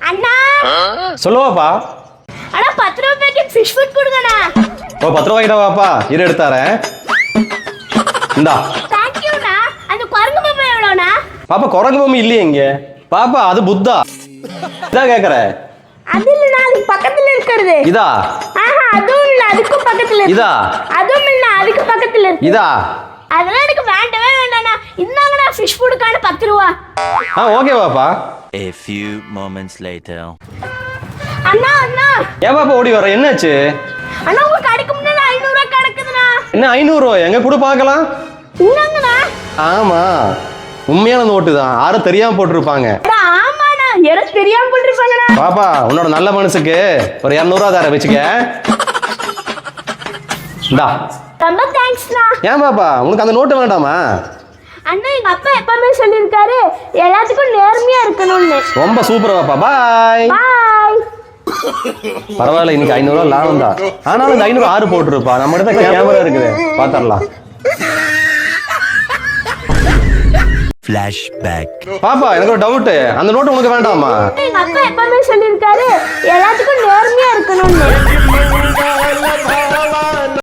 அண்ணா சொல்லுவாப்பா. அண்ணா 10 ரூபாய்க்கு fish food கொடுங்கண்ணா. ஓ 10 ரூபாய்க்கிட்ட வாப்பா, இரு எடுத்தாரேன். இந்தா. தேங்க்யூண்ணா. அந்த குரங்கு பொம்மை எவ்வளோண்ணா? பாப்பா குரங்கு பொம்மை இல்லையே இங்க. பாப்பா அது புத்தா. இதா கேக்குற? அது இல்லண்ணா, அதுக்கு பக்கத்துல இருக்கிறது. இதா? ஆஹா, அதுவும் இல்ல, அதுக்கு பக்கத்துல இருக்கு. இதா? அதுவும் இல்ல, அதுக்கு பக்கத்துல இருக்கு. இதா? அதெல்லாம் எனக்கு வேண்டவே வேண்டாண்ணா. இந்தாங்கண்ணா ஃபிஷ் ஃபுட்டுக்கான 10 ரூபா. ஓகே பாப்பா. A few moments later. அண்ணா அண்ணா. ஏன் பாப்பா ஓடி வர, என்னாச்சு? அண்ணா உங்க கடைக்கு முன்னாடி 500 ரூபாய் கிடக்குதுண்ணா. என்ன 500 ரூபாய்? எங்க கூட பார்க்கலாம். இந்தாங்கண்ணா. ஆமா உண்மையான நோட்டு தான், யாரும் தெரியாம போட்டிருப்பாங்க. ஆமாண்ணா, எனக்கு தெரியாம போட்டிருப்பாங்கண்ணா. பாப்பா உன்னோட நல்ல மனசுக்கு ஒரு 200 ரூபா தர வச்சுக்க. இந்தா. ரொம்ப தேங்க்ஸ்ண்ணா. ஏன் பாப்பா உனக்கு அந்த நோட்டு வேண்டாமா? அண்ணா எங்க அப்பா எப்பவுமே சொல்லியிருக்காரு எல்லாத்துக்கும் நேர்மையா இருக்கணும்னு. ரொம்ப சூப்பர் பாப்பா. பாய். பாய். பரவாயில்ல, இன்னைக்கு 500 ரூபா லாபம் தான். ஆனாலும் இந்த 500 6 போட்டுருப்பா. நம்ம கிட்ட கேமரா இருக்குது, பாத்தரலாம். Flashback. பாப்பா எனக்கு ஒரு டவுட், அந்த நோட்டு உனக்கு வேண்டாமா? எங்க அப்பா எப்பவுமே சொல்லியிருக்காரு எல்லாத்துக்கும் நேர்மையா இருக்கணும்னு.